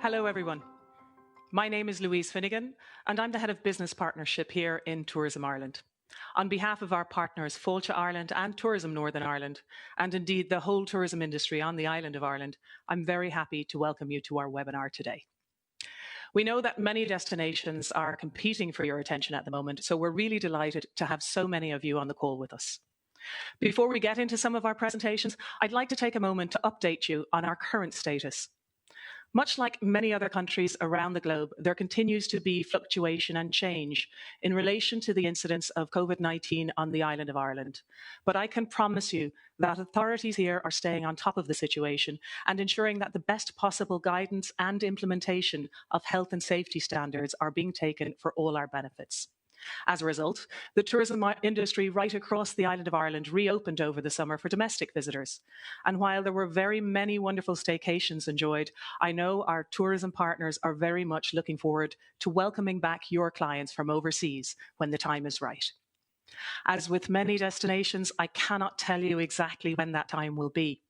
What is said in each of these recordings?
Hello, everyone. My name is Louise Finnegan, and I'm the Head of Business Partnership here in Tourism Ireland. On behalf of our partners, Fáilte Ireland and Tourism Northern Ireland, and indeed the whole tourism industry on the island of Ireland, I'm very happy to welcome you to our webinar today. We know that many destinations are competing for your attention at the moment, so we're really delighted to have so many of you on the call with us. Before we get into some of our presentations, I'd like to take a moment to update you on our current status. Much like many other countries around the globe, there continues to be fluctuation and change in relation to the incidence of COVID-19 on the island of Ireland. But I can promise you that authorities here are staying on top of the situation and ensuring that the best possible guidance and implementation of health and safety standards are being taken for all our benefits. As a result, the tourism industry right across the island of Ireland reopened over the summer for domestic visitors. And while there were very many wonderful staycations enjoyed, I know our tourism partners are very much looking forward to welcoming back your clients from overseas when the time is right. As with many destinations, I cannot tell you exactly when that time will be.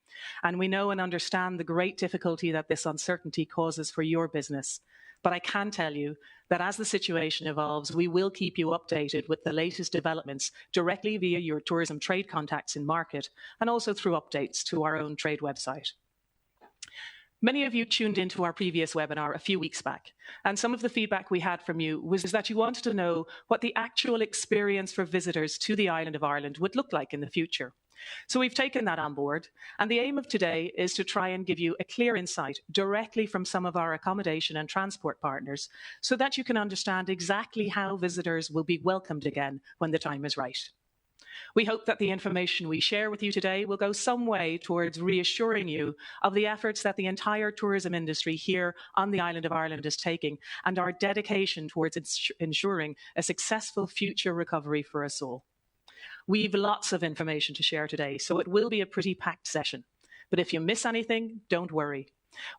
And we know and understand the great difficulty that this uncertainty causes for your business. But I can tell you that as the situation evolves, we will keep you updated with the latest developments directly via your tourism trade contacts in market and also through updates to our own trade website. Many of you tuned into our previous webinar a few weeks back, and some of the feedback we had from you was that you wanted to know what the actual experience for visitors to the island of Ireland would look like in the future. So we've taken that on board, and the aim of today is to try and give you a clear insight directly from some of our accommodation and transport partners so that you can understand exactly how visitors will be welcomed again when the time is right. We hope that the information we share with you today will go some way towards reassuring you of the efforts that the entire tourism industry here on the island of Ireland is taking and our dedication towards ensuring a successful future recovery for us all. We've lots of information to share today, so it will be a pretty packed session. But if you miss anything, don't worry.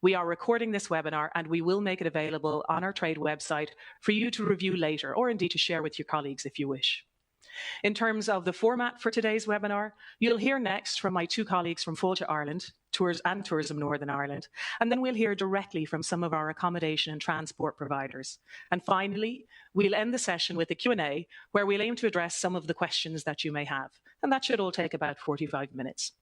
We are recording this webinar and we will make it available on our trade website for you to review later or indeed to share with your colleagues if you wish. In terms of the format for today's webinar, you'll hear next from my two colleagues from Fáilte Ireland and Tourism Northern Ireland, and then we'll hear directly from some of our accommodation and transport providers. And finally, we'll end the session with a Q&A where we'll aim to address some of the questions that you may have, and that should all take about 45 minutes.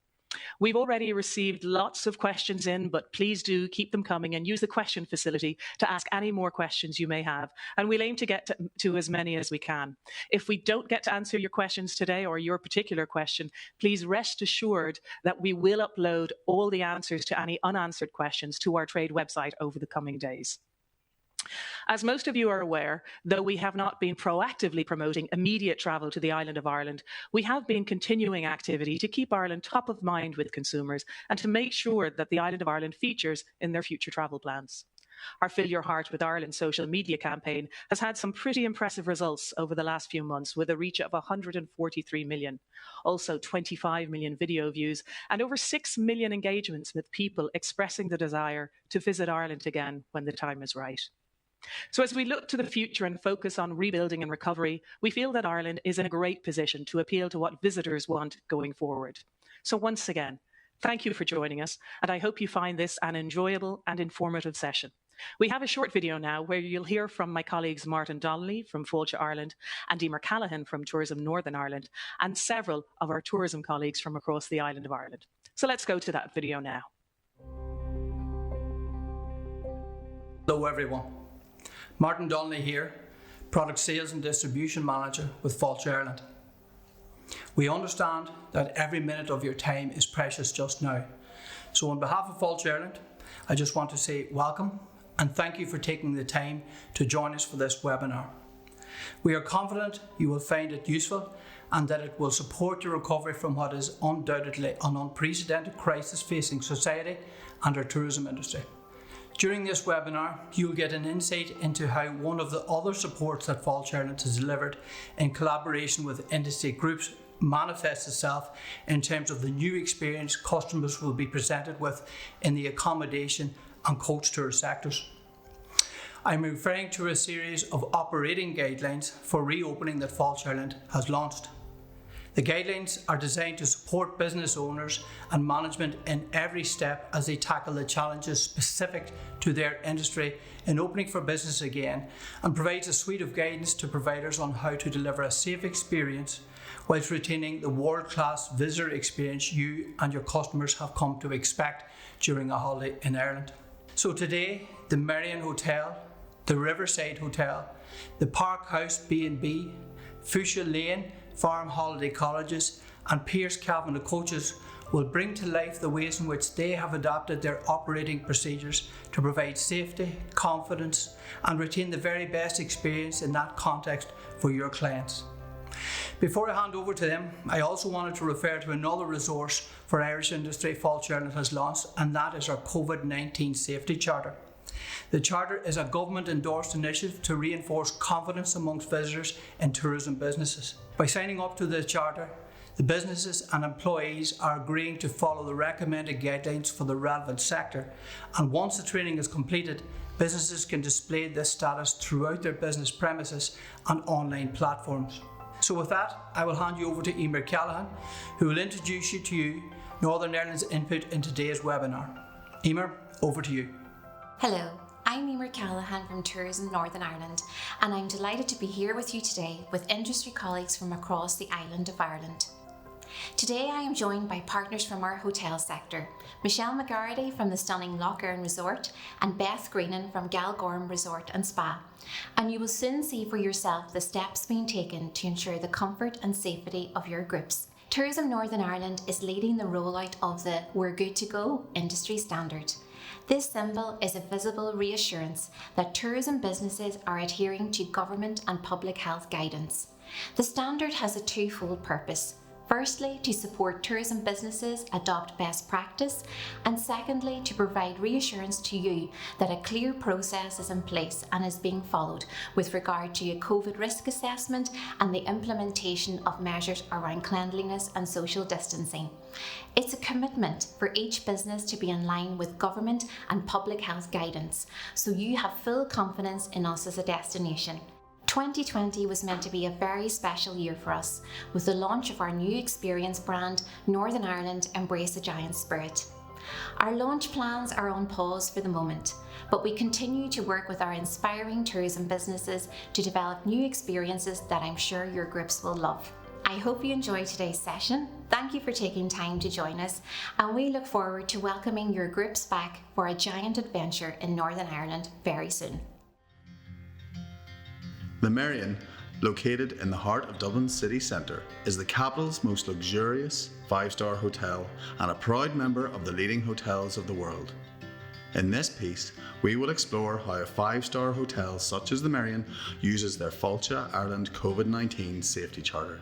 We've already received lots of questions in, but please do keep them coming and use the question facility to ask any more questions you may have. And we'll aim to get to as many as we can. If we don't get to answer your questions today or your particular question, please rest assured that we will upload all the answers to any unanswered questions to our trade website over the coming days. As most of you are aware, though we have not been proactively promoting immediate travel to the island of Ireland, we have been continuing activity to keep Ireland top of mind with consumers and to make sure that the island of Ireland features in their future travel plans. Our Fill Your Heart with Ireland social media campaign has had some pretty impressive results over the last few months with a reach of 143 million, also 25 million video views and over 6 million engagements with people expressing the desire to visit Ireland again when the time is right. So as we look to the future and focus on rebuilding and recovery, we feel that Ireland is in a great position to appeal to what visitors want going forward. So once again, thank you for joining us, and I hope you find this an enjoyable and informative session. We have a short video now where you'll hear from my colleagues Martin Donnelly from Fáilte Ireland and Emer Callaghan from Tourism Northern Ireland and several of our tourism colleagues from across the island of Ireland. So let's go to that video now. Hello everyone. Martin Donnelly here, Product Sales and Distribution Manager with Fáilte Ireland. We understand that every minute of your time is precious just now. So on behalf of Fáilte Ireland, I just want to say welcome and thank you for taking the time to join us for this webinar. We are confident you will find it useful and that it will support your recovery from what is undoubtedly an unprecedented crisis facing society and our tourism industry. During this webinar, you'll get an insight into how one of the other supports that Fáilte Ireland has delivered in collaboration with industry groups manifests itself in terms of the new experience customers will be presented with in the accommodation and coach tour sectors. I'm referring to a series of operating guidelines for reopening that Fáilte Ireland has launched. The guidelines are designed to support business owners and management in every step as they tackle the challenges specific to their industry in opening for business again, and provides a suite of guidance to providers on how to deliver a safe experience whilst retaining the world-class visitor experience you and your customers have come to expect during a holiday in Ireland. So today, the Marion Hotel, the Riverside Hotel, the Park House B&B, Fuchsia Lane Farm Holiday Cottages and Pierce Cavanagh Coaches will bring to life the ways in which they have adapted their operating procedures to provide safety, confidence and retain the very best experience in that context for your clients. Before I hand over to them, I also wanted to refer to another resource for Irish industry Fáilte Ireland has launched, and that is our COVID-19 Safety Charter. The Charter is a government-endorsed initiative to reinforce confidence amongst visitors in tourism businesses. By signing up to the Charter, the businesses and employees are agreeing to follow the recommended guidelines for the relevant sector, and once the training is completed, businesses can display this status throughout their business premises and online platforms. So with that, I will hand you over to Emer Callahan, who will introduce you to Northern Ireland's input in today's webinar. Emer, over to you. Hello, I'm Emer Callahan from Tourism Northern Ireland, and I'm delighted to be here with you today with industry colleagues from across the island of Ireland. Today I am joined by partners from our hotel sector, Michelle McGarrity from the stunning Lough Erne Resort and Beth Greenan from Galgorm Resort and Spa, and you will soon see for yourself the steps being taken to ensure the comfort and safety of your groups. Tourism Northern Ireland is leading the rollout of the We're Good to Go industry standard. This symbol is a visible reassurance that tourism businesses are adhering to government and public health guidance. The standard has a twofold purpose. Firstly, to support tourism businesses adopt best practice, and secondly, to provide reassurance to you that a clear process is in place and is being followed with regard to a COVID risk assessment and the implementation of measures around cleanliness and social distancing. It's a commitment for each business to be in line with government and public health guidance, so you have full confidence in us as a destination. 2020 was meant to be a very special year for us, with the launch of our new experience brand, Northern Ireland Embrace a Giant Spirit. Our launch plans are on pause for the moment, but we continue to work with our inspiring tourism businesses to develop new experiences that I'm sure your groups will love. I hope you enjoyed today's session. Thank you for taking time to join us, and we look forward to welcoming your groups back for a giant adventure in Northern Ireland very soon. The Marion, located in the heart of Dublin's city centre, is the capital's most luxurious five-star hotel and a proud member of the leading hotels of the world. In this piece, we will explore how a five-star hotel such as the Marion uses their Fáilte Ireland COVID-19 Safety Charter.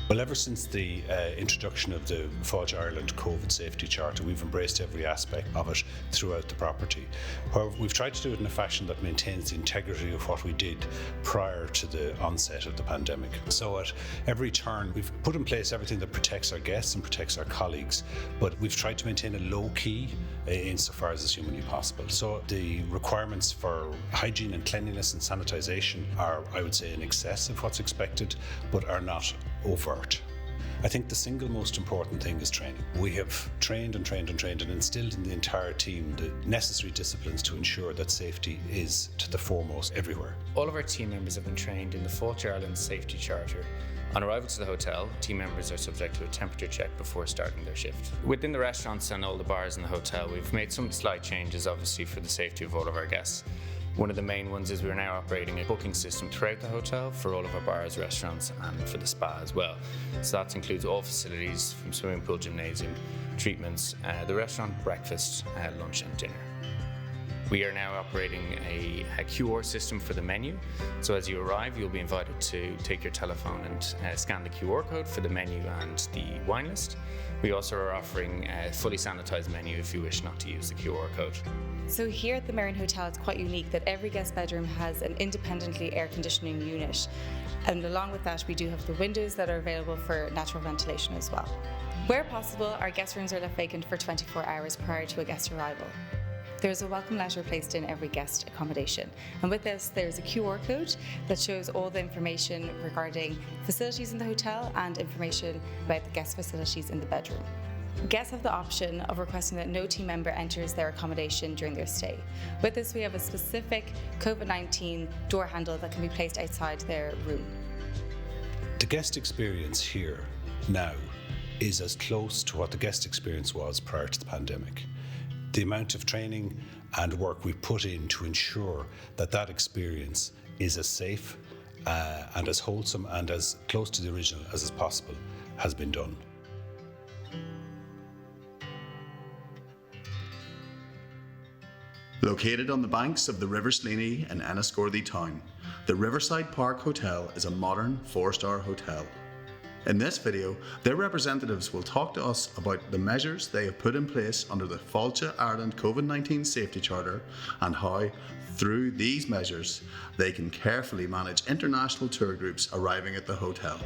Well, ever since the introduction of the Fáilte Ireland COVID Safety Charter, we've embraced every aspect of it throughout the property. However, we've tried to do it in a fashion that maintains the integrity of what we did prior to the onset of the pandemic. So at every turn, we've put in place everything that protects our guests and protects our colleagues, but we've tried to maintain a low key insofar as is humanly possible. So the requirements for hygiene and cleanliness and sanitisation are, I would say, in excess of what's expected, but are not overt. I think the single most important thing is training. We have trained and instilled in the entire team the necessary disciplines to ensure that safety is to the foremost everywhere. All of our team members have been trained in the Fáilte Ireland Safety Charter. On arrival to the hotel, team members are subject to a temperature check before starting their shift. Within the restaurants and all the bars in the hotel, we've made some slight changes, obviously, for the safety of all of our guests. One of the main ones is we're now operating a booking system throughout the hotel for all of our bars, restaurants and for the spa as well. So that includes all facilities from swimming pool, gymnasium, treatments, the restaurant, breakfast, lunch and dinner. We are now operating a QR system for the menu. So as you arrive, you'll be invited to take your telephone and scan the QR code for the menu and the wine list. We also are offering a fully sanitised menu if you wish not to use the QR code. So here at the Marion Hotel, it's quite unique that every guest bedroom has an independently air conditioning unit. And along with that, we do have the windows that are available for natural ventilation as well. Where possible, our guest rooms are left vacant for 24 hours prior to a guest arrival. There's a welcome letter placed in every guest accommodation. And with this, there's a QR code that shows all the information regarding facilities in the hotel and information about the guest facilities in the bedroom. Guests have the option of requesting that no team member enters their accommodation during their stay. With this, we have a specific COVID-19 door handle that can be placed outside their room. The guest experience here now is as close to what the guest experience was prior to the pandemic. The amount of training and work we put in to ensure that that experience is as safe and as wholesome and as close to the original as is possible has been done. Located on the banks of the River Slaney in Enniscorthy town, the Riverside Park Hotel is a modern 4-star hotel. In this video, their representatives will talk to us about the measures they have put in place under the Fáilte Ireland COVID-19 Safety Charter and how, through these measures, they can carefully manage international tour groups arriving at the hotel.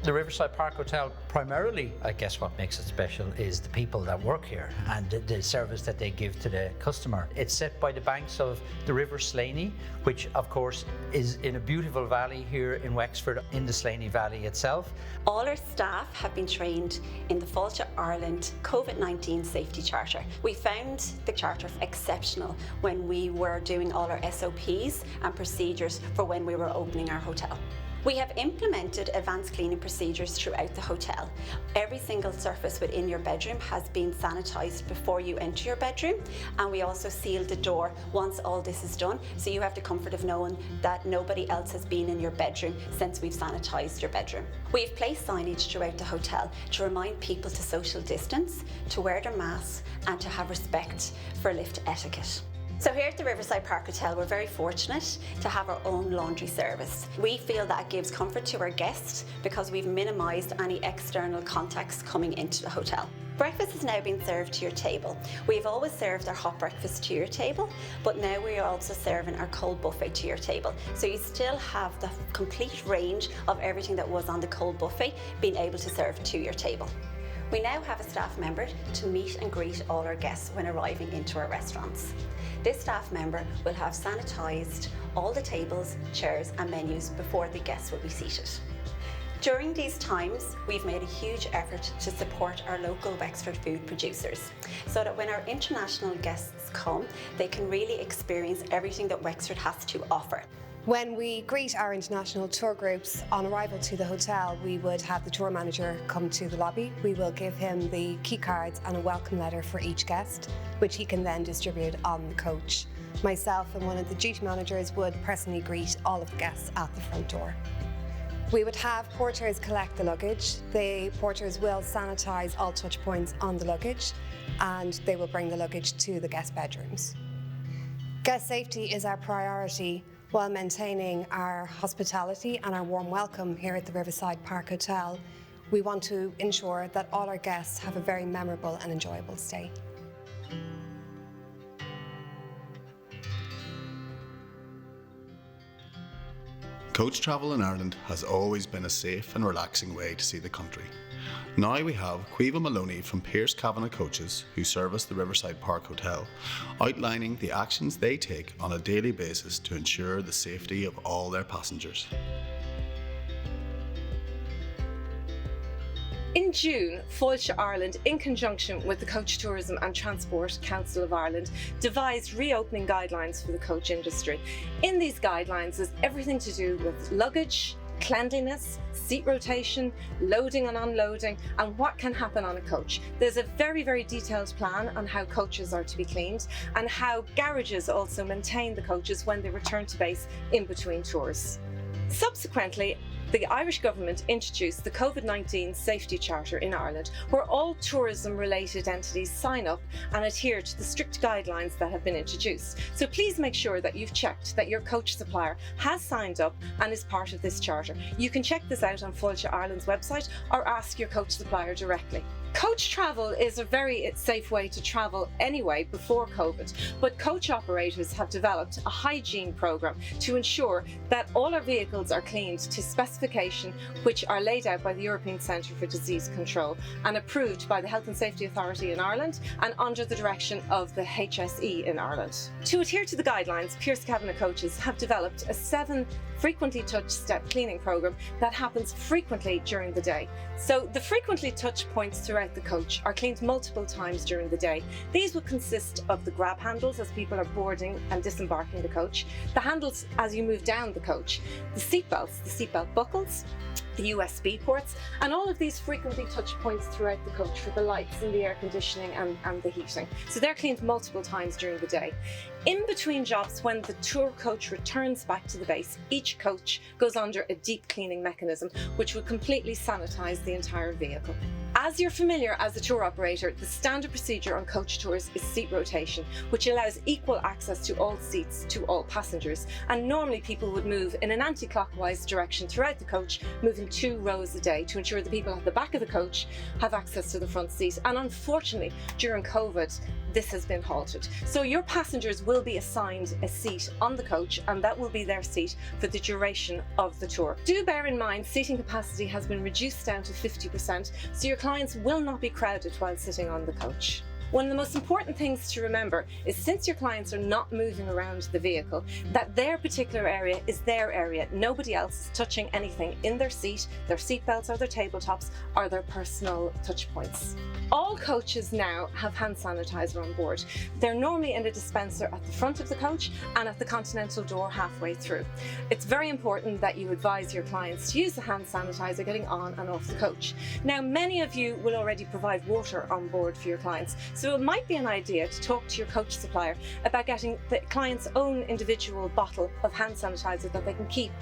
The Riverside Park Hotel, primarily, I guess what makes it special is the people that work here and the service that they give to the customer. It's set by the banks of the River Slaney, which of course is in a beautiful valley here in Wexford, in the Slaney Valley itself. All our staff have been trained in the Fáilte Ireland COVID-19 Safety Charter. We found the charter exceptional when we were doing all our SOPs and procedures for when we were opening our hotel. We have implemented advanced cleaning procedures throughout the hotel. Every single surface within your bedroom has been sanitised before you enter your bedroom, and we also seal the door once all this is done, so you have the comfort of knowing that nobody else has been in your bedroom since we've sanitised your bedroom. We've placed signage throughout the hotel to remind people to social distance, to wear their masks, and to have respect for lift etiquette. So here at the Riverside Park Hotel, we're very fortunate to have our own laundry service. We feel that gives comfort to our guests because we've minimised any external contacts coming into the hotel. Breakfast is now being served to your table. We've always served our hot breakfast to your table, but now we are also serving our cold buffet to your table. So you still have the complete range of everything that was on the cold buffet being able to serve to your table. We now have a staff member to meet and greet all our guests when arriving into our restaurants. This staff member will have sanitised all the tables, chairs and menus before the guests will be seated. During these times, we've made a huge effort to support our local Wexford food producers so that when our international guests come, they can really experience everything that Wexford has to offer. When we greet our international tour groups on arrival to the hotel, we would have the tour manager come to the lobby. We will give him the key cards and a welcome letter for each guest, which he can then distribute on the coach. Myself and one of the duty managers would personally greet all of the guests at the front door. We would have porters collect the luggage. The porters will sanitise all touch points on the luggage and they will bring the luggage to the guest bedrooms. Guest safety is our priority while maintaining our hospitality and our warm welcome here at the Riverside Park Hotel. We want to ensure that all our guests have a very memorable and enjoyable stay. Coach travel in Ireland has always been a safe and relaxing way to see the country. Now we have Caoimhe Maloney from Pierce Kavanagh Coaches, who service the Riverside Park Hotel, outlining the actions they take on a daily basis to ensure the safety of all their passengers. In June, Fáilte Ireland, in conjunction with the Coach Tourism and Transport Council of Ireland, devised reopening guidelines for the coach industry. In these guidelines is everything to do with luggage, cleanliness, seat rotation, loading and unloading, and what can happen on a coach. There's a very, very detailed plan on how coaches are to be cleaned and how garages also maintain the coaches when they return to base in between tours. Subsequently, the Irish government introduced the COVID-19 Safety Charter in Ireland, where all tourism-related entities sign up and adhere to the strict guidelines that have been introduced. So please make sure that you've checked that your coach supplier has signed up and is part of this charter. You can check this out on Fáilte Ireland's website or ask your coach supplier directly. Coach travel is a very safe way to travel anyway before COVID, but coach operators have developed a hygiene program to ensure that all our vehicles are cleaned to specification which are laid out by the European Centre for Disease Control and approved by the Health and Safety Authority in Ireland and under the direction of the HSE in Ireland. To adhere to the guidelines, Pierce Cabinet coaches have developed a 7 frequently touched step cleaning program that happens frequently during the day. So the frequently touched points throughout the coach are cleaned multiple times during the day. These will consist of the grab handles as people are boarding and disembarking the coach, the handles as you move down the coach, the seatbelts, the seatbelt buckles, the USB ports, and all of these frequently touched points throughout the coach for the lights and the air conditioning and the heating. So they're cleaned multiple times during the day. In between jobs, when the tour coach returns back to the base, each coach goes under a deep cleaning mechanism which will completely sanitize the entire vehicle. As you're familiar as a tour operator, the standard procedure on coach tours is seat rotation, which allows equal access to all seats to all passengers. And normally people would move in an anti-clockwise direction throughout the coach, moving 2 rows a day to ensure the people at the back of the coach have access to the front seat. And unfortunately, during COVID, this has been halted. So your passengers will be assigned a seat on the coach, and that will be their seat for the duration of the tour. Do bear in mind, seating capacity has been reduced down to 50%, so your clients will not be crowded while sitting on the coach. One of the most important things to remember is, since your clients are not moving around the vehicle, that their particular area is their area. Nobody else is touching anything in their seat, their seatbelts or their tabletops or their personal touch points. All coaches now have hand sanitizer on board. They're normally in a dispenser at the front of the coach and at the continental door halfway through. It's very important that you advise your clients to use the hand sanitizer getting on and off the coach. Now, many of you will already provide water on board for your clients, so it might be an idea to talk to your coach supplier about getting the client's own individual bottle of hand sanitizer that they can keep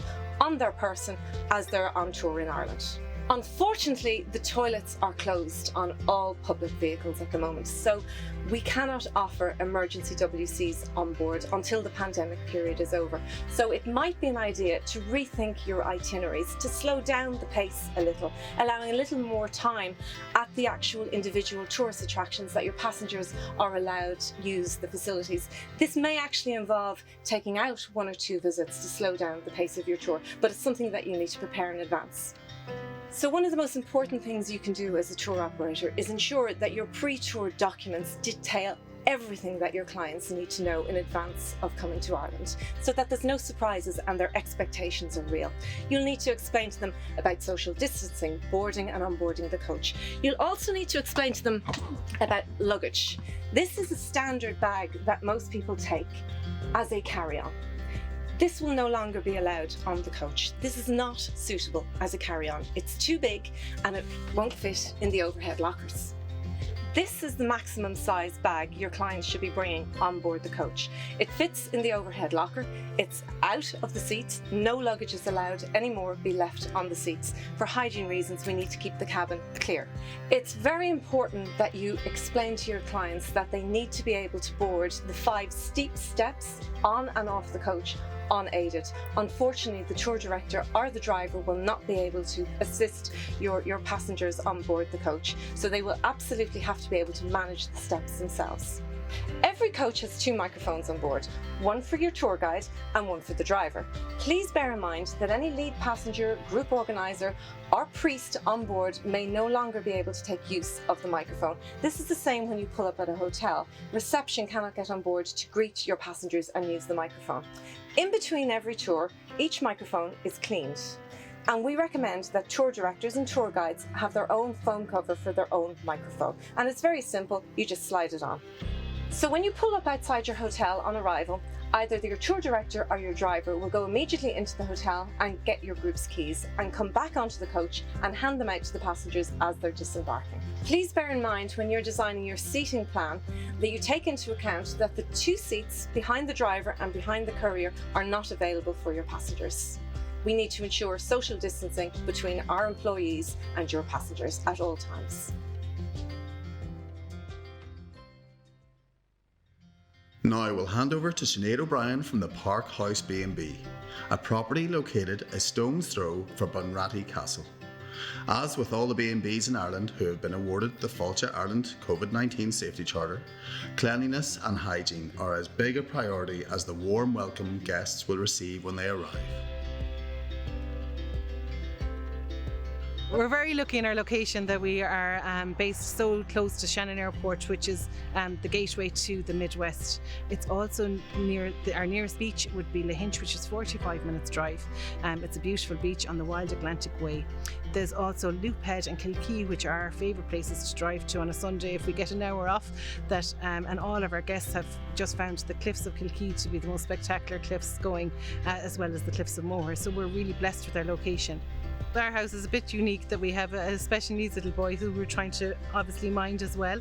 on their person as they're on tour in Ireland. Unfortunately, the toilets are closed on all public vehicles at the moment, so we cannot offer emergency WCs on board until the pandemic period is over. So it might be an idea to rethink your itineraries, to slow down the pace a little, allowing a little more time at the actual individual tourist attractions that your passengers are allowed to use the facilities. This may actually involve taking out 1 or 2 visits to slow down the pace of your tour, but it's something that you need to prepare in advance. So one of the most important things you can do as a tour operator is ensure that your pre-tour documents detail everything that your clients need to know in advance of coming to Ireland, so that there's no surprises and their expectations are real. You'll need to explain to them about social distancing, boarding and onboarding the coach. You'll also need to explain to them about luggage. This is a standard bag that most people take as a carry-on. This will no longer be allowed on the coach. This is not suitable as a carry-on. It's too big and it won't fit in the overhead lockers. This is the maximum size bag your clients should be bringing on board the coach. It fits in the overhead locker, it's out of the seats, no luggage is allowed anymore be left on the seats. For hygiene reasons, we need to keep the cabin clear. It's very important that you explain to your clients that they need to be able to board the 5 steep steps on and off the coach unaided. Unfortunately, the tour director or the driver will not be able to assist your passengers on board the coach, so they will absolutely have to be able to manage the steps themselves. Every coach has 2 microphones on board, one for your tour guide and one for the driver. Please bear in mind that any lead passenger, group organizer or priest on board may no longer be able to take use of the microphone. This is the same when you pull up at a hotel. Reception cannot get on board to greet your passengers and use the microphone. In between every tour, each microphone is cleaned. And we recommend that tour directors and tour guides have their own foam cover for their own microphone. And it's very simple, you just slide it on. So when you pull up outside your hotel on arrival, either your tour director or your driver will go immediately into the hotel and get your group's keys and come back onto the coach and hand them out to the passengers as they're disembarking. Please bear in mind when you're designing your seating plan that you take into account that the 2 seats behind the driver and behind the courier are not available for your passengers. We need to ensure social distancing between our employees and your passengers at all times. Now I will hand over to Sinead O'Brien from the Park House B&B, a property located a stone's throw from Bunratty Castle. As with all the B&Bs in Ireland who have been awarded the Fáilte Ireland COVID-19 Safety Charter, cleanliness and hygiene are as big a priority as the warm welcome guests will receive when they arrive. We're very lucky in our location that we are based so close to Shannon Airport, which is the gateway to the Midwest. It's also near our nearest beach would be Lahinch, which is 45 minutes drive. It's a beautiful beach on the Wild Atlantic Way. There's also Loophead and Kilkee, which are our favourite places to drive to on a Sunday if we get an hour off. And all of our guests have just found the cliffs of Kilkee to be the most spectacular cliffs going, as well as the cliffs of Moher. So we're really blessed with our location. Our house is a bit unique that we have a special needs little boy who we're trying to obviously mind as well.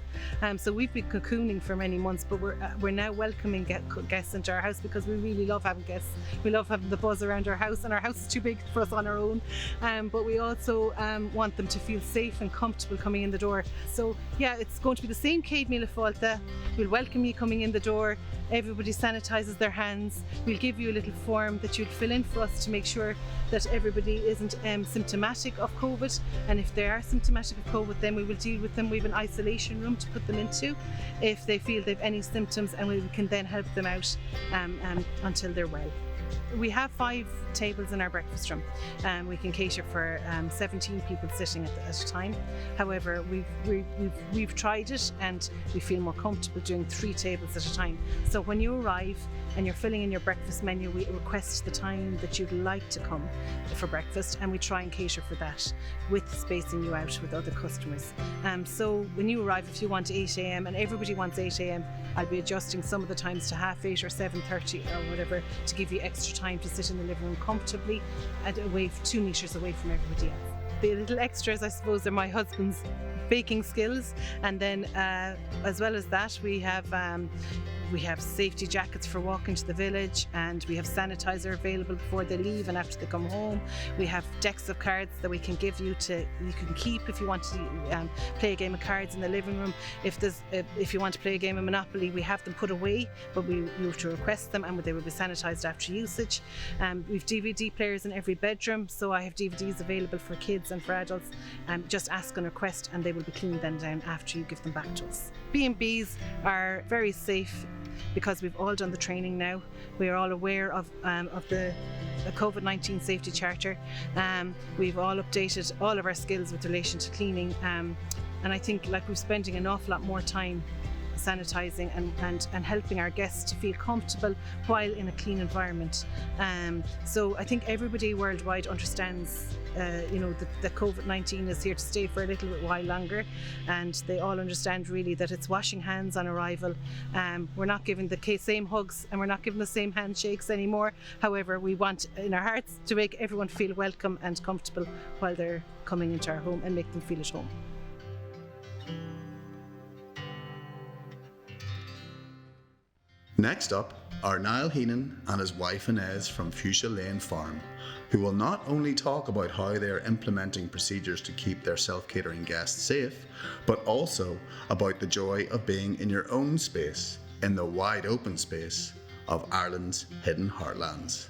So we've been cocooning for many months, but we're now welcoming guests into our house because we really love having guests. We love having the buzz around our house, and our house is too big for us on our own. But we also want them to feel safe and comfortable coming in the door. So yeah, it's going to be the same Céad Míle Fáilte. We'll welcome you coming in the door. Everybody sanitises their hands. We'll give you a little form that you'll fill in for us to make sure that everybody isn't symptomatic of COVID. And if they are symptomatic of COVID, then we will deal with them. We have an isolation room to put them into if they feel they've any symptoms, and we can then help them out until they're well. We have 5 tables in our breakfast room. We can cater for 17 people sitting at a time. However, we've tried it and we feel more comfortable doing 3 tables at a time. So when you arrive and you're filling in your breakfast menu, we request the time that you'd like to come for breakfast, and we try and cater for that with spacing you out with other customers. So when you arrive, if you want 8 a.m. and everybody wants 8 a.m, I'll be adjusting some of the times to 8:30 or 7:30 or whatever to give you extra time to sit in the living room comfortably and away 2 metres away from everybody else. The little extras, I suppose, are my husband's baking skills, and then as well as that we have safety jackets for walking to the village, and we have sanitizer available before they leave and after they come home. We have decks of cards that we can give you you can keep if you want to play a game of cards in the living room. If you want to play a game of Monopoly, we have them put away, but you have to request them and they will be sanitized after usage. We've DVD players in every bedroom, so I have DVDs available for kids and for adults. Just ask and request and they will be cleaned then down after you give them back to us. B&Bs are very safe because we've all done the training now. We are all aware of the COVID-19 Safety Charter. We've all updated all of our skills with relation to cleaning, and I think we're spending an awful lot more time sanitising and helping our guests to feel comfortable while in a clean environment. So I think everybody worldwide understands that COVID-19 is here to stay for a little bit while longer, and they all understand really that it's washing hands on arrival. We're not giving the same hugs and we're not giving the same handshakes anymore. However, we want in our hearts to make everyone feel welcome and comfortable while they're coming into our home and make them feel at home. Next up are Niall Heenan and his wife Inez from Fuchsia Lane Farm, who will not only talk about how they are implementing procedures to keep their self-catering guests safe, but also about the joy of being in your own space, in the wide open space of Ireland's hidden heartlands.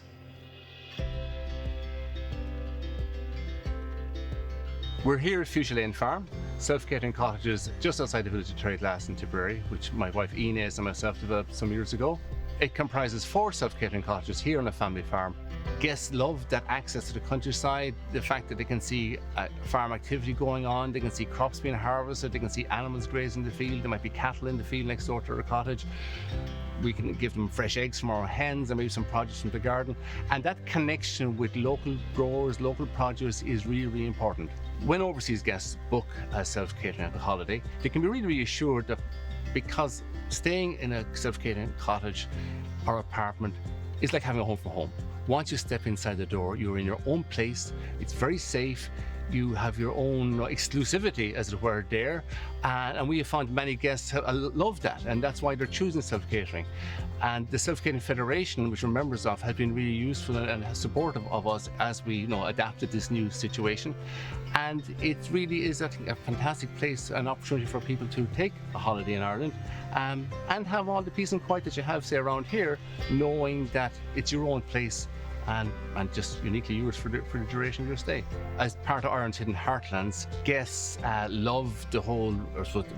We're here at Fuchsia Lane Farm, self-catering cottages just outside the village of Terryglass in Tipperary, which my wife Inez and myself developed some years ago. It comprises 4 self-catering cottages here on a family farm. Guests love that access to the countryside, the fact that they can see farm activity going on, they can see crops being harvested, they can see animals grazing the field, there might be cattle in the field next door to our cottage. We can give them fresh eggs from our hens and maybe some produce from the garden. And that connection with local growers, local produce is really, really important. When overseas guests book a self-catering holiday, they can be really reassured that because staying in a self-catering cottage or apartment is like having a home from home. Once you step inside the door, you're in your own place, it's very safe, you have your own exclusivity, as it were, there. And we have found many guests love that, and that's why they're choosing self-catering. And the Self-Catering Federation, which we're members of, has been really useful and supportive of us as we adapted this new situation. And it really is, I think, a fantastic place, an opportunity for people to take a holiday in Ireland and have all the peace and quiet that you have, say, around here, knowing that it's your own place and just uniquely yours for the duration of your stay. As part of Ireland's Hidden Heartlands, guests love the whole,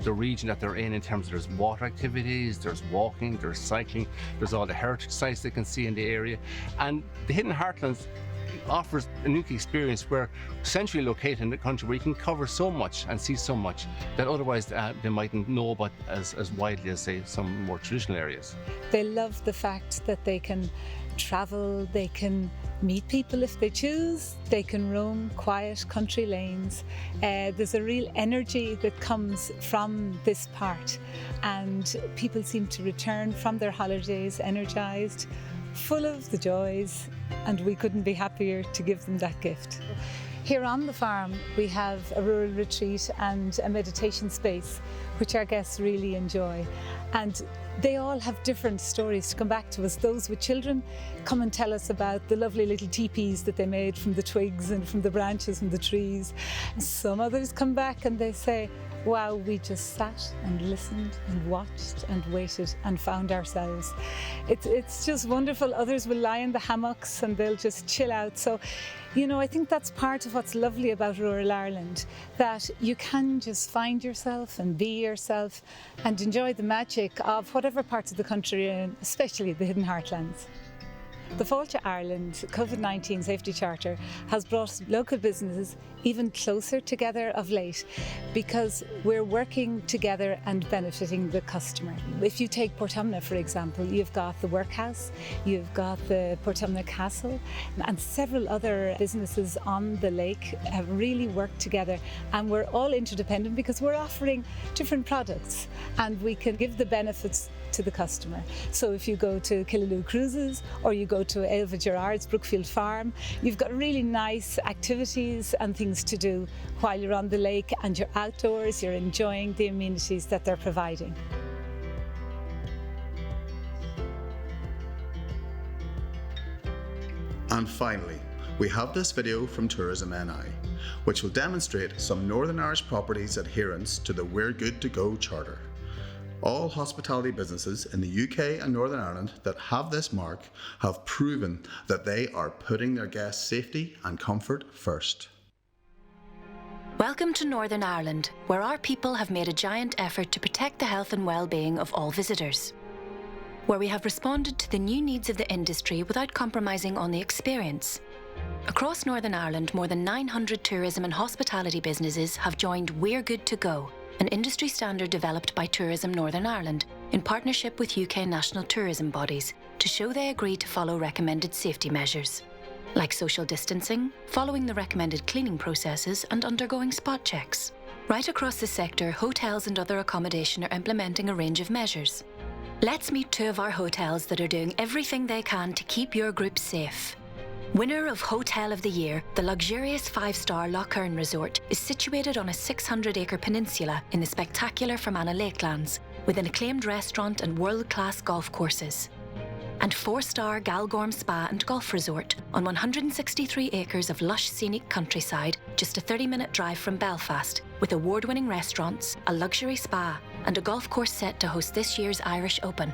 the region that they're in terms of there's water activities, there's walking, there's cycling, there's all the heritage sites they can see in the area. And the Hidden Heartlands offers a unique experience where centrally located in the country where you can cover so much and see so much that otherwise they mightn't know about as widely as, say, some more traditional areas. They love the fact that they can travel, they can meet people if they choose, they can roam quiet country lanes. There's a real energy that comes from this part, and people seem to return from their holidays energised, full of the joys, and we couldn't be happier to give them that gift. Here on the farm we have a rural retreat and a meditation space which our guests really enjoy, and they all have different stories to come back to us. Those with children come and tell us about the lovely little teepees that they made from the twigs and from the branches from the trees. Some others come back and they say, wow, we just sat and listened and watched and waited and found ourselves. It's just wonderful. Others will lie in the hammocks and they'll just chill out. So, you know, I think that's part of what's lovely about rural Ireland, that you can just find yourself and be yourself and enjoy the magic of whatever parts of the country you're in, especially the Hidden Heartlands. The Fáilte Ireland COVID-19 Safety Charter has brought local businesses even closer together of late because we're working together and benefiting the customer. If you take Portumna, for example, you've got the Workhouse, you've got the Portumna Castle, and several other businesses on the lake have really worked together, and we're all interdependent because we're offering different products and we can give the benefits to the customer. So if you go to Killaloo Cruises or you go to Ailva Gerard's Brookfield Farm, you've got really nice activities and things to do while you're on the lake and you're outdoors, you're enjoying the amenities that they're providing. And finally, we have this video from Tourism NI, which will demonstrate some Northern Irish properties' adherence to the We're Good to Go Charter. All hospitality businesses in the UK and Northern Ireland that have this mark have proven that they are putting their guests' safety and comfort first. Welcome to Northern Ireland, where our people have made a giant effort to protect the health and well-being of all visitors. Where we have responded to the new needs of the industry without compromising on the experience. Across Northern Ireland, more than 900 tourism and hospitality businesses have joined We're Good to Go, an industry standard developed by Tourism Northern Ireland in partnership with UK national tourism bodies to show they agree to follow recommended safety measures, like social distancing, following the recommended cleaning processes and undergoing spot checks. Right across the sector, hotels and other accommodation are implementing a range of measures. Let's meet two of our hotels that are doing everything they can to keep your group safe. Winner of Hotel of the Year, the luxurious 5-star Lough Erne Resort is situated on a 600-acre peninsula in the spectacular Fermanagh Lakelands, with an acclaimed restaurant and world-class golf courses. And 4-star Galgorm Spa and Golf Resort on 163 acres of lush scenic countryside, just a 30-minute drive from Belfast, with award-winning restaurants, a luxury spa, and a golf course set to host this year's Irish Open.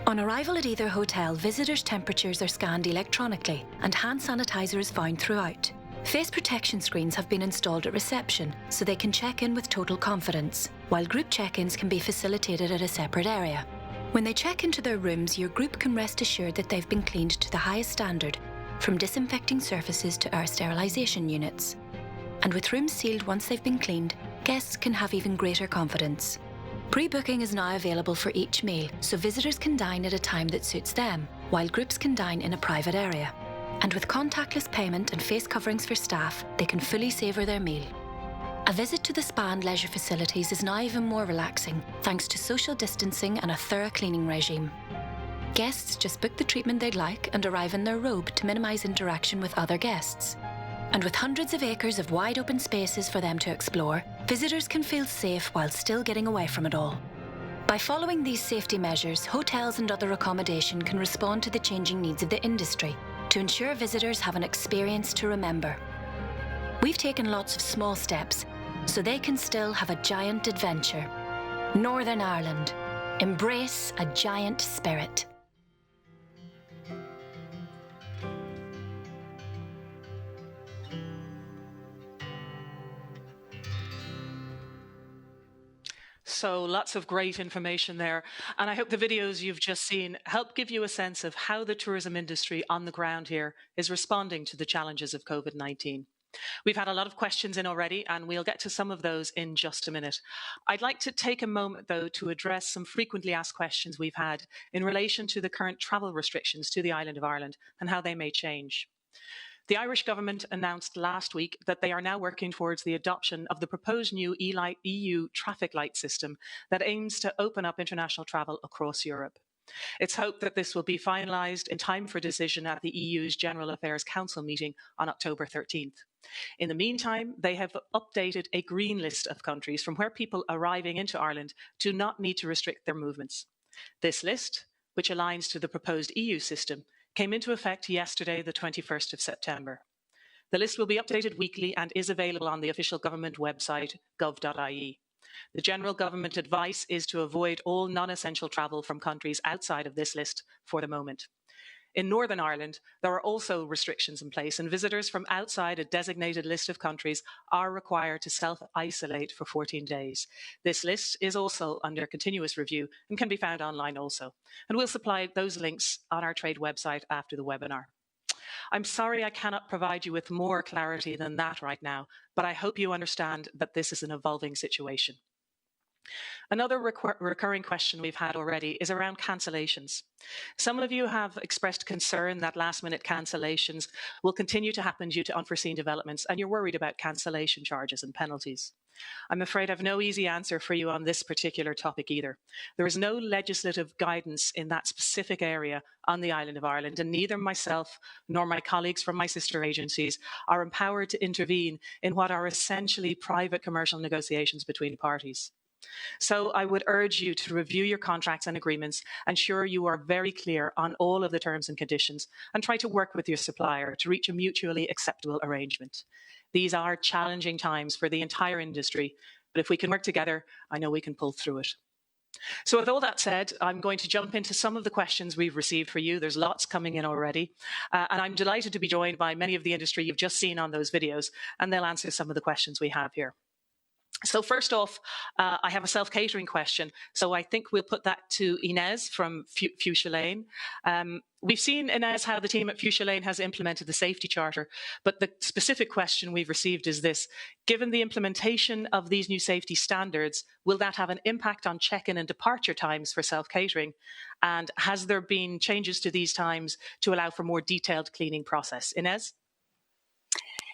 On arrival at either hotel, visitors' temperatures are scanned electronically and hand sanitizer is found throughout. Face protection screens have been installed at reception so they can check in with total confidence, while group check-ins can be facilitated at a separate area. When they check into their rooms, your group can rest assured that they've been cleaned to the highest standard, from disinfecting surfaces to our sterilisation units. And with rooms sealed once they've been cleaned, guests can have even greater confidence. Pre-booking is now available for each meal, so visitors can dine at a time that suits them, while groups can dine in a private area. And with contactless payment and face coverings for staff, they can fully savour their meal. A visit to the spa and leisure facilities is now even more relaxing, thanks to social distancing and a thorough cleaning regime. Guests just book the treatment they'd like and arrive in their robe to minimise interaction with other guests. And with hundreds of acres of wide open spaces for them to explore, visitors can feel safe while still getting away from it all. By following these safety measures, hotels and other accommodation can respond to the changing needs of the industry to ensure visitors have an experience to remember. We've taken lots of small steps so they can still have a giant adventure. Northern Ireland. Embrace a giant spirit. So lots of great information there. And I hope the videos you've just seen help give you a sense of how the tourism industry on the ground here is responding to the challenges of COVID-19. We've had a lot of questions in already, and we'll get to some of those in just a minute. I'd like to take a moment, though, to address some frequently asked questions we've had in relation to the current travel restrictions to the island of Ireland and how they may change. The Irish government announced last week that they are now working towards the adoption of the proposed new EU traffic light system that aims to open up international travel across Europe. It's hoped that this will be finalised in time for decision at the EU's General Affairs Council meeting on October 13th. In the meantime, they have updated a green list of countries from where people arriving into Ireland do not need to restrict their movements. This list, which aligns to the proposed EU system, came into effect yesterday, the 21st of September. The list will be updated weekly and is available on the official government website, gov.ie. The general government advice is to avoid all non-essential travel from countries outside of this list for the moment. In Northern Ireland, there are also restrictions in place, and visitors from outside a designated list of countries are required to self-isolate for 14 days. This list is also under continuous review and can be found online also. And we'll supply those links on our trade website after the webinar. I'm sorry I cannot provide you with more clarity than that right now, but I hope you understand that this is an evolving situation. Another recurring question we've had already is around cancellations. Some of you have expressed concern that last-minute cancellations will continue to happen due to unforeseen developments, and you're worried about cancellation charges and penalties. I'm afraid I have no easy answer for you on this particular topic either. There is no legislative guidance in that specific area on the island of Ireland, and neither myself nor my colleagues from my sister agencies are empowered to intervene in what are essentially private commercial negotiations between parties. So I would urge you to review your contracts and agreements, ensure you are very clear on all of the terms and conditions, and try to work with your supplier to reach a mutually acceptable arrangement. These are challenging times for the entire industry, but if we can work together, I know we can pull through it. So with all that said, I'm going to jump into some of the questions we've received for you. There's lots coming in already, and I'm delighted to be joined by many of the industry you've just seen on those videos, and they'll answer some of the questions we have here. So first off, I have a self-catering question. So I think we'll put that to Inez from Fuchsia Lane. We've seen, Inez, how the team at Fuchsia Lane has implemented the safety charter, but the specific question we've received is this: given the implementation of these new safety standards, will that have an impact on check-in and departure times for self-catering? And has there been changes to these times to allow for more detailed cleaning process? Inez?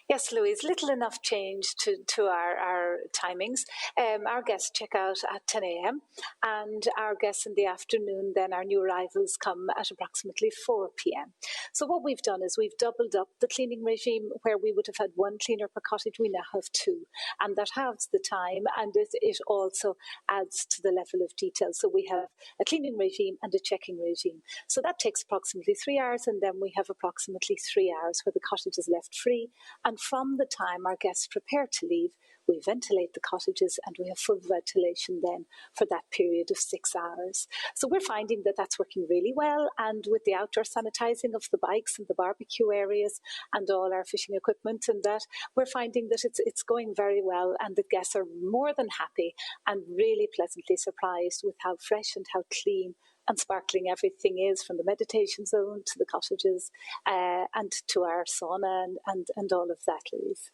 Yes, Louise, little enough change to our timings. Our guests check out at 10 a.m. and our guests in the afternoon, then our new arrivals come at approximately 4 p.m. So what we've done is we've doubled up the cleaning regime. Where we would have had one cleaner per cottage, we now have two, and that halves the time, and it also adds to the level of detail. So we have a cleaning regime and a checking regime. So that takes approximately 3 hours, and then we have approximately 3 hours where the cottage is left free. And from the time our guests prepare to leave, we ventilate the cottages, and we have full ventilation then for that period of 6 hours. So we're finding that that's working really well, and with the outdoor sanitising of the bikes and the barbecue areas and all our fishing equipment and that, we're finding that it's going very well, and the guests are more than happy and really pleasantly surprised with how fresh and how clean and sparkling everything is, from the meditation zone to the cottages and to our sauna and all of that, Louise.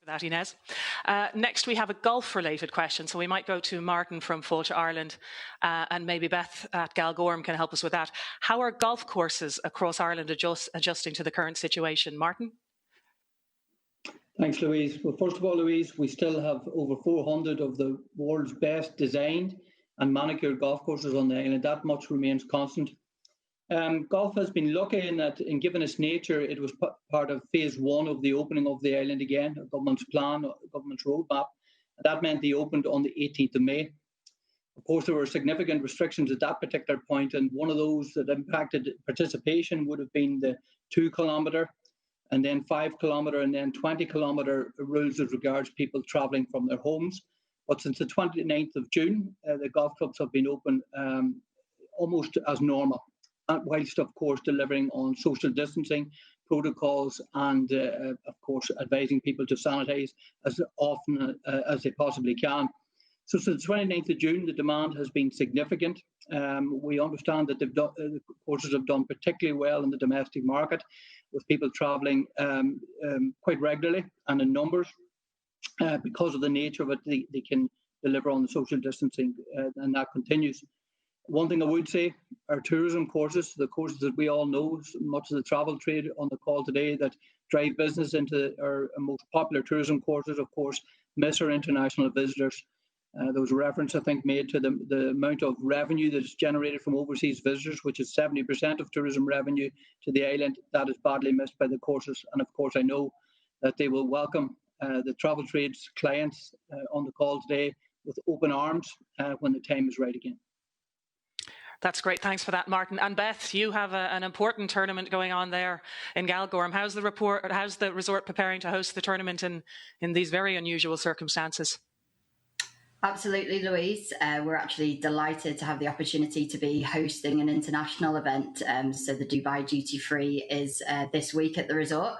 For that, Inez. Next, we have a golf-related question, so we might go to Martin from Fáilte, Ireland, and maybe Beth at Galgorm can help us with that. How are golf courses across Ireland adjusting to the current situation? Martin? Thanks, Louise. Well, first of all, Louise, we still have over 400 of the world's best designed and manicured golf courses on the island. That much remains constant. Golf has been lucky in that, given its nature, it was part of phase one of the opening of the island again, a government's plan, a government's roadmap. That meant they opened on the 18th of May. Of course, there were significant restrictions at that particular point, and one of those that impacted participation would have been the 2 kilometre, and then 5 kilometre, and then 20 kilometre rules as regards people travelling from their homes. But since the 29th of June, the golf clubs have been open almost as normal, whilst, of course, delivering on social distancing protocols and, of course, advising people to sanitise as often as they possibly can. So since the 29th of June, the demand has been significant. We understand that the courses have done particularly well in the domestic market, with people travelling quite regularly and in numbers. Because of the nature of it, they can deliver on the social distancing, and that continues. One thing I would say, our tourism courses, the courses that we all know, much of the travel trade on the call today that drive business into our most popular tourism courses, of course, miss our international visitors. There was a reference, I think, made to the amount of revenue that is generated from overseas visitors, which is 70% of tourism revenue to the island. That is badly missed by the courses. And of course, I know that they will welcome the travel trades clients on the call today with open arms when the time is right again. That's great. Thanks for that, Martin. And Beth, you have an important tournament going on there in Galgorm. How's the resort preparing to host the tournament in these very unusual circumstances? Absolutely, Louise. We're actually delighted to have the opportunity to be hosting an international event. So the Dubai Duty Free is this week at the resort.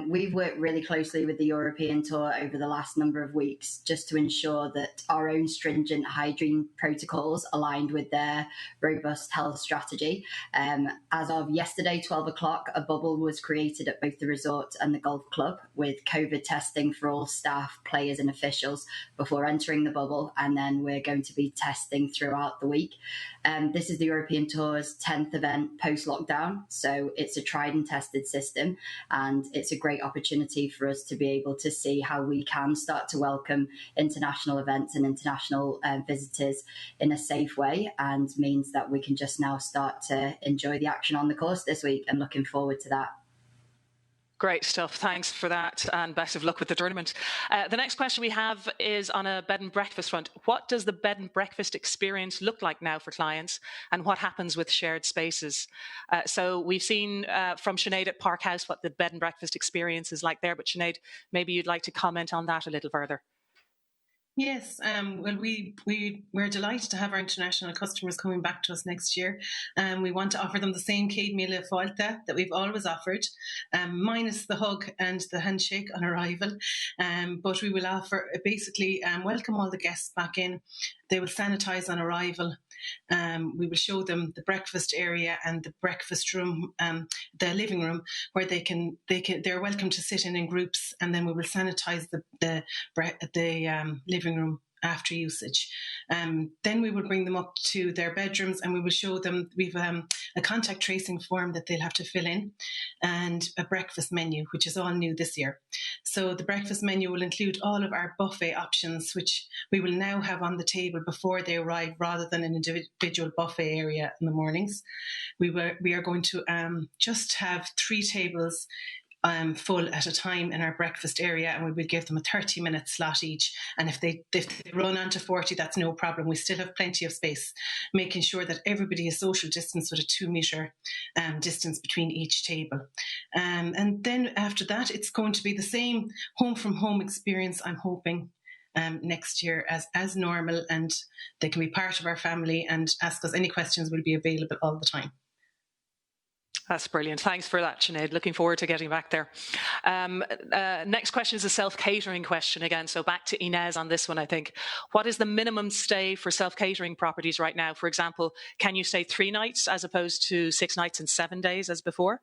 We've worked really closely with the European Tour over the last number of weeks just to ensure that our own stringent hygiene protocols aligned with their robust health strategy. As of yesterday, 12 o'clock, a bubble was created at both the resort and the golf club with COVID testing for all staff, players and officials before entering the bubble. And then we're going to be testing throughout the week. This is the European Tour's 10th event post-lockdown, so it's a tried and tested system, and it's a great opportunity for us to be able to see how we can start to welcome international events and international visitors in a safe way, and means that we can just now start to enjoy the action on the course this week, and looking forward to that. Great stuff. Thanks for that, and best of luck with the tournament. The next question we have is on a bed and breakfast front. What does the bed and breakfast experience look like now for clients, and what happens with shared spaces? So we've seen from Sinead at Park House what the bed and breakfast experience is like there, but Sinead, maybe you'd like to comment on that a little further. Yes, well, we're delighted to have our international customers coming back to us next year. We want to offer them the same Céad Míle Fáilte that we've always offered, minus the hug and the handshake on arrival. But we will offer basically welcome all the guests back in. They will sanitise on arrival. We will show them the breakfast area and the breakfast room, the living room, where they're welcome to sit in groups, and then we will sanitise the living room after usage. Then we will bring them up to their bedrooms, and we will show them, we've a contact tracing form that they'll have to fill in, and a breakfast menu, which is all new this year. So the breakfast menu will include all of our buffet options, which we will now have on the table before they arrive, rather than an individual buffet area in the mornings. We are going to just have 3 tables full at a time in our breakfast area, and we will give them a 30-minute slot each. And if they run on to 40, that's no problem. We still have plenty of space, making sure that everybody is social distance with a 2-metre distance between each table. And then after that, it's going to be the same home from home experience, I'm hoping, next year as normal, and they can be part of our family and ask us any questions. We'll be available all the time. That's brilliant. Thanks for that, Sinead. Looking forward to getting back there. Next question is a self-catering question again. So back to Inez on this one, I think. What is the minimum stay for self-catering properties right now? For example, can you stay 3 nights as opposed to 6 nights and 7 days as before?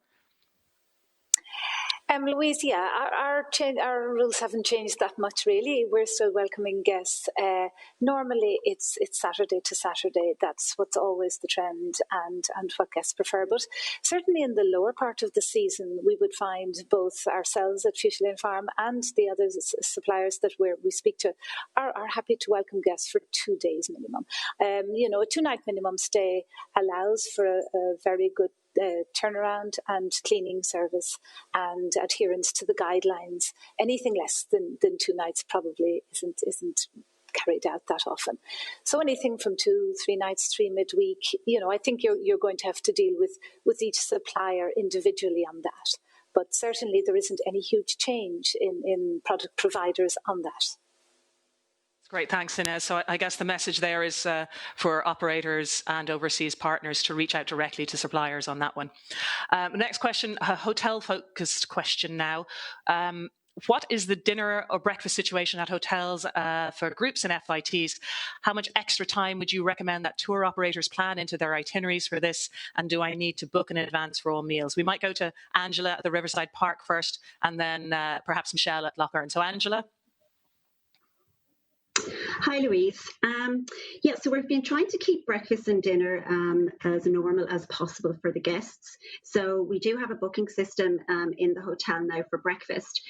Louise, yeah, our rules haven't changed that much, really. We're still welcoming guests. Normally, it's Saturday to Saturday. That's what's always the trend and what guests prefer. But certainly in the lower part of the season, we would find both ourselves at Fuchsia Lane Farm and the other suppliers that we speak to are happy to welcome guests for 2 days minimum. A 2-night minimum stay allows for a very good turnaround and cleaning service and adherence to the guidelines. Anything less than 2 nights probably isn't carried out that often. So anything from 2, 3 nights, 3 midweek, I think you're going to have to deal with each supplier individually on that. But certainly there isn't any huge change in product providers on that. Great, thanks, Inez. So I guess the message there is for operators and overseas partners to reach out directly to suppliers on that one. Next question, a hotel-focused question now. what is the dinner or breakfast situation at hotels for groups and FITs? How much extra time would you recommend that tour operators plan into their itineraries for this? And do I need to book in advance for all meals? We might go to Angela at the Riverside Park first, and then perhaps Michelle at Lochern. So Angela? Hi, Louise. So we've been trying to keep breakfast and dinner as normal as possible for the guests. So we do have a booking system in the hotel now for breakfast,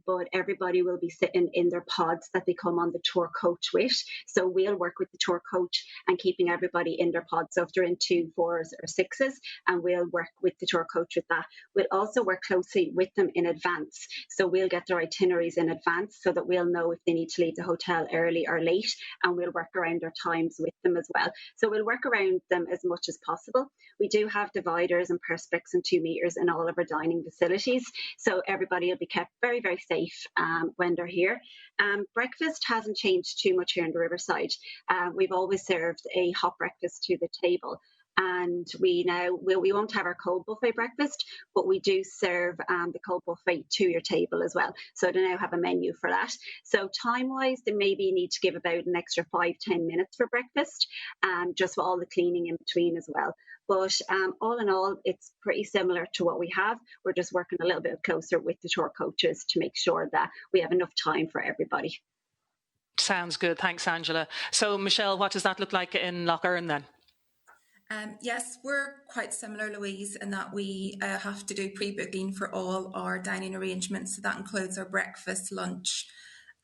but everybody will be sitting in their pods that they come on the tour coach with. So we'll work with the tour coach and keeping everybody in their pods. So if they're in 2, 4s or 6s, and we'll work with the tour coach with that. We'll also work closely with them in advance. So we'll get their itineraries in advance so that we'll know if they need to leave the hotel early or late, and we'll work around their times with them as well. So we'll work around them as much as possible. We do have dividers and perspex and 2 meters in all of our dining facilities, so everybody will be kept very, very safe when they're here. Breakfast hasn't changed too much here in the Riverside. We've always served a hot breakfast to the table. And we won't have our cold buffet breakfast, but we do serve the cold buffet to your table as well. So they now have a menu for that. So time-wise, they maybe need to give about an extra 5-10 minutes for breakfast, just with all the cleaning in between as well. But all in all, it's pretty similar to what we have. We're just working a little bit closer with the tour coaches to make sure that we have enough time for everybody. Sounds good. Thanks, Angela. So Michelle, what does that look like in Lochern then? Yes, we're quite similar, Louise, in that we have to do pre-booking for all our dining arrangements. So that includes our breakfast, lunch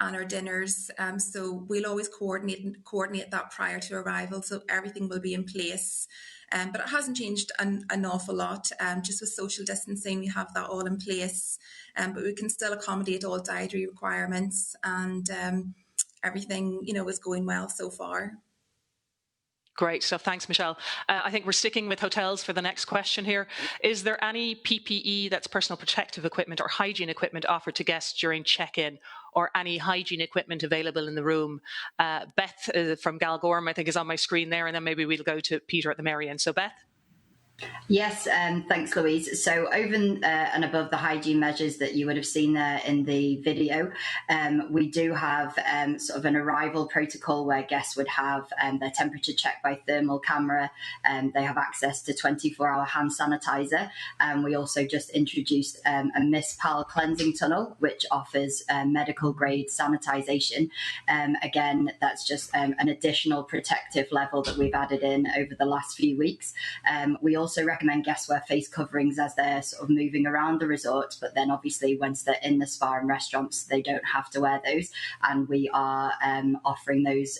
and our dinners. So we'll always coordinate that prior to arrival. So everything will be in place. But it hasn't changed an awful lot. Just with social distancing, we have that all in place. But we can still accommodate all dietary requirements, and everything, is going well so far. Great stuff. Thanks, Michelle. I think we're sticking with hotels for the next question here. Is there any PPE, that's personal protective equipment, or hygiene equipment offered to guests during check-in, or any hygiene equipment available in the room? Beth from Galgorm, I think, is on my screen there, and then maybe we'll go to Peter at the Marion. So Beth? Yes, thanks, Louise. So over and above the hygiene measures that you would have seen there in the video, we do have sort of an arrival protocol where guests would have their temperature checked by thermal camera. They have access to 24-hour hand sanitizer. We also just introduced a mist pal cleansing tunnel, which offers medical grade sanitization. Again, that's just an additional protective level that we've added in over the last few weeks. We also recommend guests wear face coverings as they're sort of moving around the resort, but then obviously once they're in the spa and restaurants, they don't have to wear those, and we are offering those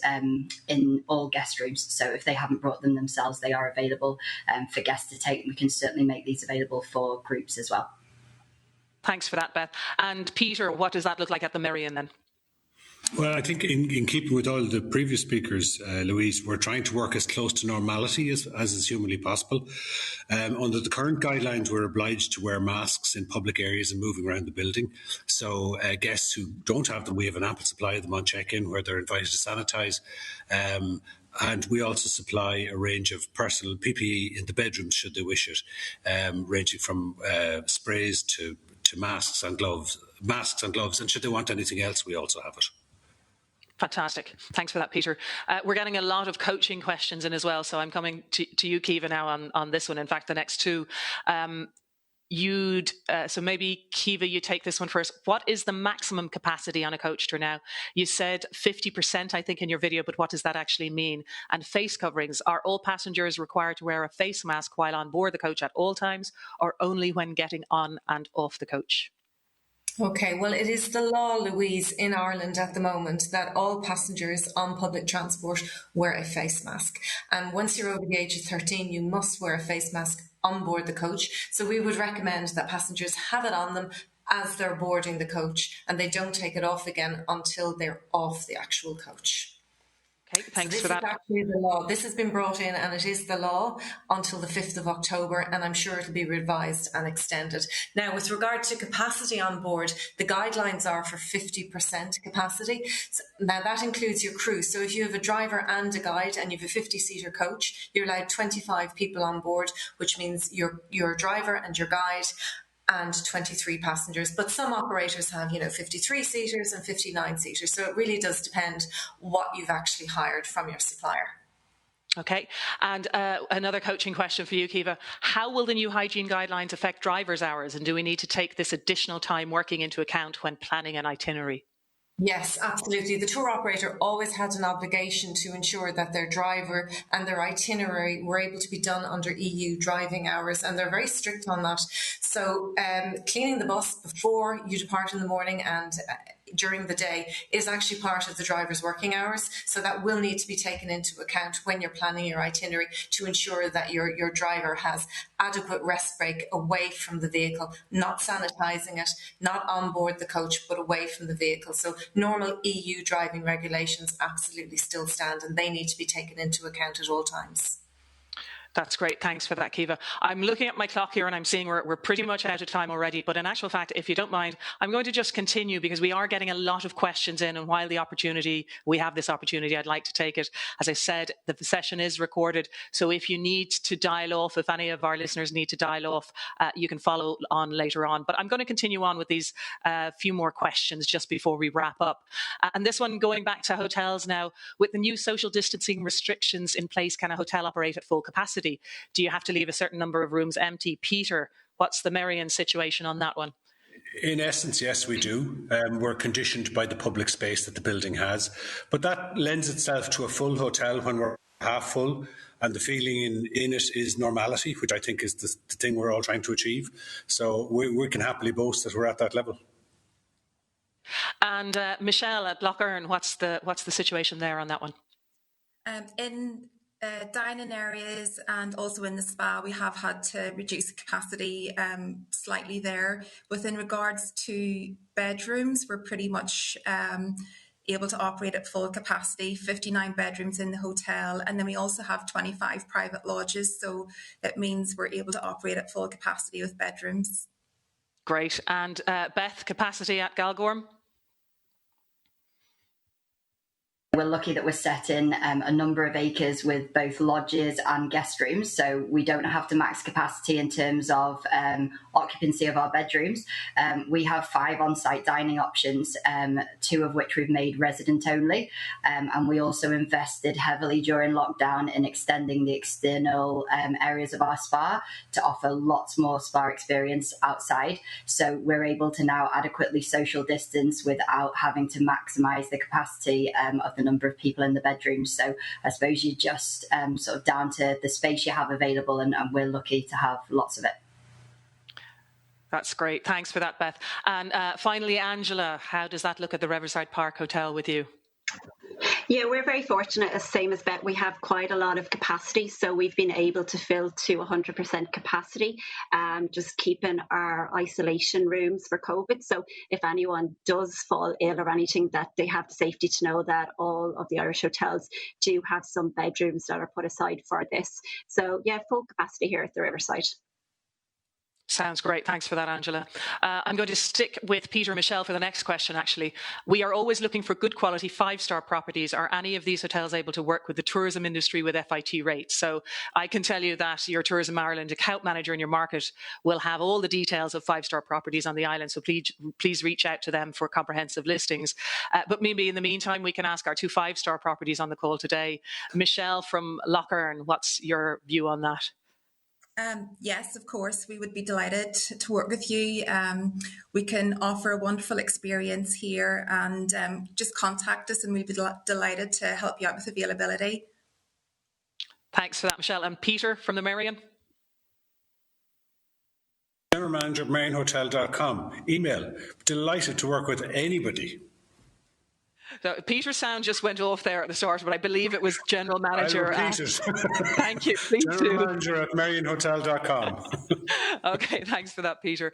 in all guest rooms. So if they haven't brought them themselves, they are available for guests to take. We can certainly make these available for groups as well. Thanks for that, Beth. And Peter, what does that look like at the Marion then? Well, I think in keeping with all the previous speakers, Louise, we're trying to work as close to normality as is humanly possible. Under the current guidelines, we're obliged to wear masks in public areas and moving around the building. So guests who don't have them, we have an ample supply of them on check-in where they're invited to sanitise. And we also supply a range of personal PPE in the bedrooms should they wish it, ranging from sprays to masks and gloves. And should they want anything else, we also have it. Fantastic. Thanks for that, Peter. We're getting a lot of coaching questions in as well, so I'm coming to you, Kiva, now on this one. In fact, the next two. So maybe, Kiva, you take this one first. What is the maximum capacity on a coach tour now? You said 50%, I think, in your video, but what does that actually mean? And face coverings, are all passengers required to wear a face mask while on board the coach at all times, or only when getting on and off the coach? Okay, well, it is the law, Louise, in Ireland at the moment that all passengers on public transport wear a face mask. And once you're over the age of 13, you must wear a face mask on board the coach. So we would recommend that passengers have it on them as they're boarding the coach, and they don't take it off again until they're off the actual coach. Okay, thanks for that. This is actually the law. This has been brought in, and it is the law until the 5th of October, and I'm sure it'll be revised and extended. Now, with regard to capacity on board, the guidelines are for 50% capacity. So, now, that includes your crew. So if you have a driver and a guide and you have a 50-seater coach, you're allowed 25 people on board, which means your driver and your guide and 23 passengers, but some operators have 53 seaters and 59 seaters, so it really does depend what you've actually hired from your supplier. Okay, and another coaching question for you, Kiva. How will the new hygiene guidelines affect drivers' hours, and do we need to take this additional time working into account when planning an itinerary? Yes, absolutely. The tour operator always had an obligation to ensure that their driver and their itinerary were able to be done under EU driving hours, and they're very strict on that. So cleaning the bus before you depart in the morning and during the day is actually part of the driver's working hours. So that will need to be taken into account when you're planning your itinerary to ensure that your driver has adequate rest break away from the vehicle, not sanitising it, not on board the coach, but away from the vehicle. So normal EU driving regulations absolutely still stand, and they need to be taken into account at all times. That's great. Thanks for that, Kiva. I'm looking at my clock here and I'm seeing we're pretty much out of time already. But in actual fact, if you don't mind, I'm going to just continue because we are getting a lot of questions in. And while we have this opportunity, I'd like to take it. As I said, the session is recorded. So if you need to dial off, if any of our listeners need to dial off, you can follow on later on. But I'm going to continue on with these few more questions just before we wrap up. And this one going back to hotels now, with the new social distancing restrictions in place, can a hotel operate at full capacity? Do you have to leave a certain number of rooms empty? Peter, what's the Merrion situation on that one? In essence, yes, we do. We're conditioned by the public space that the building has. But that lends itself to a full hotel when we're half full. And the feeling in it is normality, which I think is the thing we're all trying to achieve. So we can happily boast that we're at that level. And Michelle at Lochern, what's the situation there on that one? In dining areas and also in the spa, we have had to reduce capacity slightly there. But in regards to bedrooms, we're pretty much able to operate at full capacity, 59 bedrooms in the hotel. And then we also have 25 private lodges. So it means we're able to operate at full capacity with bedrooms. Great. And Beth, capacity at Galgorm? We're lucky that we're set in a number of acres with both lodges and guest rooms, so we don't have to max capacity in terms of occupancy of our bedrooms. We have 5 on-site dining options, 2 of which we've made resident only, and we also invested heavily during lockdown in extending the external areas of our spa to offer lots more spa experience outside. So we're able to now adequately social distance without having to maximise the capacity of the number of people in the bedrooms. So I suppose you're just sort of down to the space you have available, and we're lucky to have lots of it. That's great. Thanks for that, Beth. And finally, Angela, how does that look at the Riverside Park Hotel with you? Yeah, we're very fortunate, same as Beth. We have quite a lot of capacity, so we've been able to fill to 100% capacity, just keeping our isolation rooms for COVID. So if anyone does fall ill or anything, that they have the safety to know that all of the Irish hotels do have some bedrooms that are put aside for this. So yeah, full capacity here at the Riverside. Sounds great. Thanks for that, Angela. I'm going to stick with Peter and Michelle for the next question, actually. We are always looking for good quality 5-star properties. Are any of these hotels able to work with the tourism industry with FIT rates? So I can tell you that your Tourism Ireland account manager in your market will have all the details of 5-star properties on the island. So please reach out to them for comprehensive listings. But maybe in the meantime, we can ask our 2 5-star properties on the call today. Michelle from Lochern, what's your view on that? Yes, of course, we would be delighted to work with you. We can offer a wonderful experience here, and just contact us and we'd be delighted to help you out with availability. Thanks for that, Michelle. And Peter from the Merrion? General manager at marionhotel.com. Email. Delighted to work with anybody. So Peter's sound just went off there at the start, but I believe it was General Manager. I repeat it. Thank you. Please General Manager at marionhotel.com. Okay, thanks for that, Peter.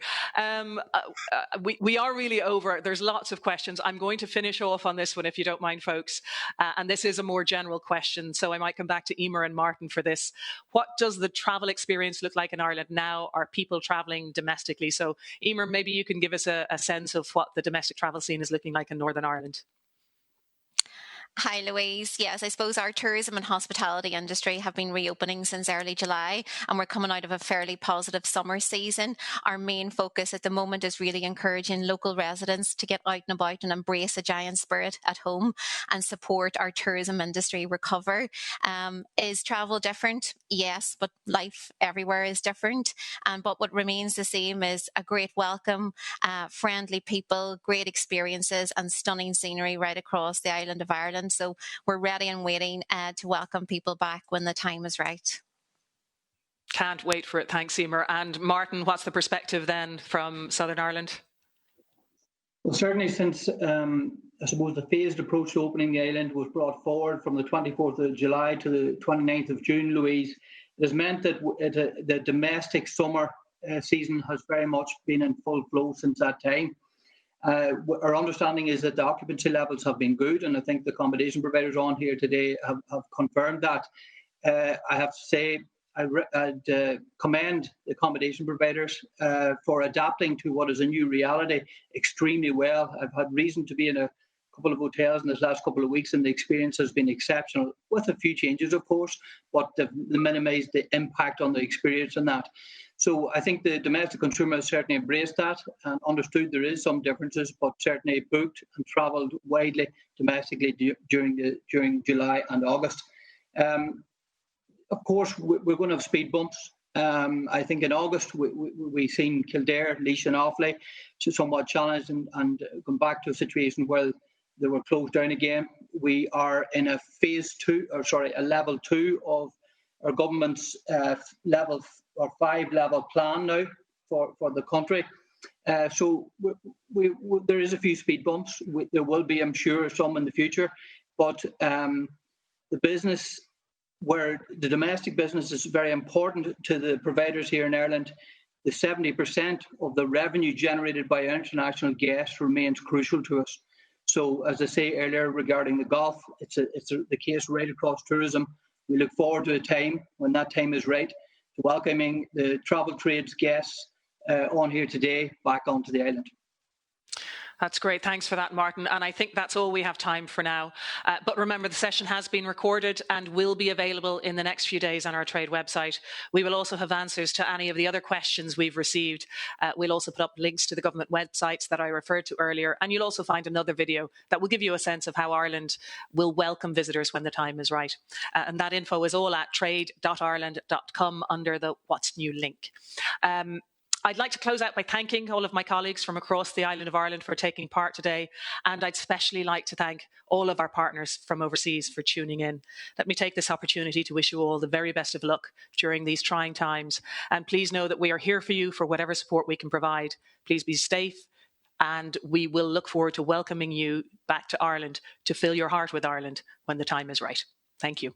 We are really over. There's lots of questions. I'm going to finish off on this one, if you don't mind, folks. And this is a more general question, so I might come back to Emer and Martin for this. What does the travel experience look like in Ireland now? Are people travelling domestically? So, Emer, maybe you can give us a sense of what the domestic travel scene is looking like in Northern Ireland. Hi, Louise. Yes, I suppose our tourism and hospitality industry have been reopening since early July, and we're coming out of a fairly positive summer season. Our main focus at the moment is really encouraging local residents to get out and about and embrace a giant spirit at home and support our tourism industry recover. Is travel different? Yes, but life everywhere is different. But what remains the same is a great welcome, friendly people, great experiences, and stunning scenery right across the island of Ireland. So we're ready and waiting to welcome people back when the time is right. Can't wait for it. Thanks, Emer. And Martin, what's the perspective then from Southern Ireland? Well, certainly since I suppose the phased approach to opening the island was brought forward from the 24th of July to the 29th of June, Louise, it has meant that the domestic summer season has very much been in full flow since that time. Our understanding is that the occupancy levels have been good, and I think the accommodation providers on here today have confirmed that. I have to say, I'd commend the accommodation providers for adapting to what is a new reality extremely well. I've had reason to be in a couple of hotels in this last couple of weeks, and the experience has been exceptional, with a few changes, of course, but they've minimised the impact on the experience in that. So I think the domestic consumer has certainly embraced that and understood there is some differences, but certainly booked and travelled widely domestically during July and August. Of course, we're going to have speed bumps. I think in August we've seen Kildare, Laois and Offaly somewhat challenged and gone back to a situation where they were closed down again. We are in a a level 2 of our government's level or 5 level plan now for the country. So there is a few speed bumps. There will be, I'm sure, some in the future, but the business, where the domestic business is very important to the providers here in Ireland, the 70% of the revenue generated by international guests remains crucial to us. So, as I say earlier regarding the Gulf, it's the case right across tourism. We look forward to a time when that time is right, to welcoming the travel trades guests on here today back onto the island. That's great. Thanks for that, Martin. And I think that's all we have time for now. But remember, the session has been recorded and will be available in the next few days on our trade website. We will also have answers to any of the other questions we've received. We'll also put up links to the government websites that I referred to earlier. And you'll also find another video that will give you a sense of how Ireland will welcome visitors when the time is right. And that info is all at trade.ireland.com under the What's New link. I'd like to close out by thanking all of my colleagues from across the island of Ireland for taking part today. And I'd especially like to thank all of our partners from overseas for tuning in. Let me take this opportunity to wish you all the very best of luck during these trying times. And please know that we are here for you for whatever support we can provide. Please be safe, and we will look forward to welcoming you back to Ireland to fill your heart with Ireland when the time is right. Thank you.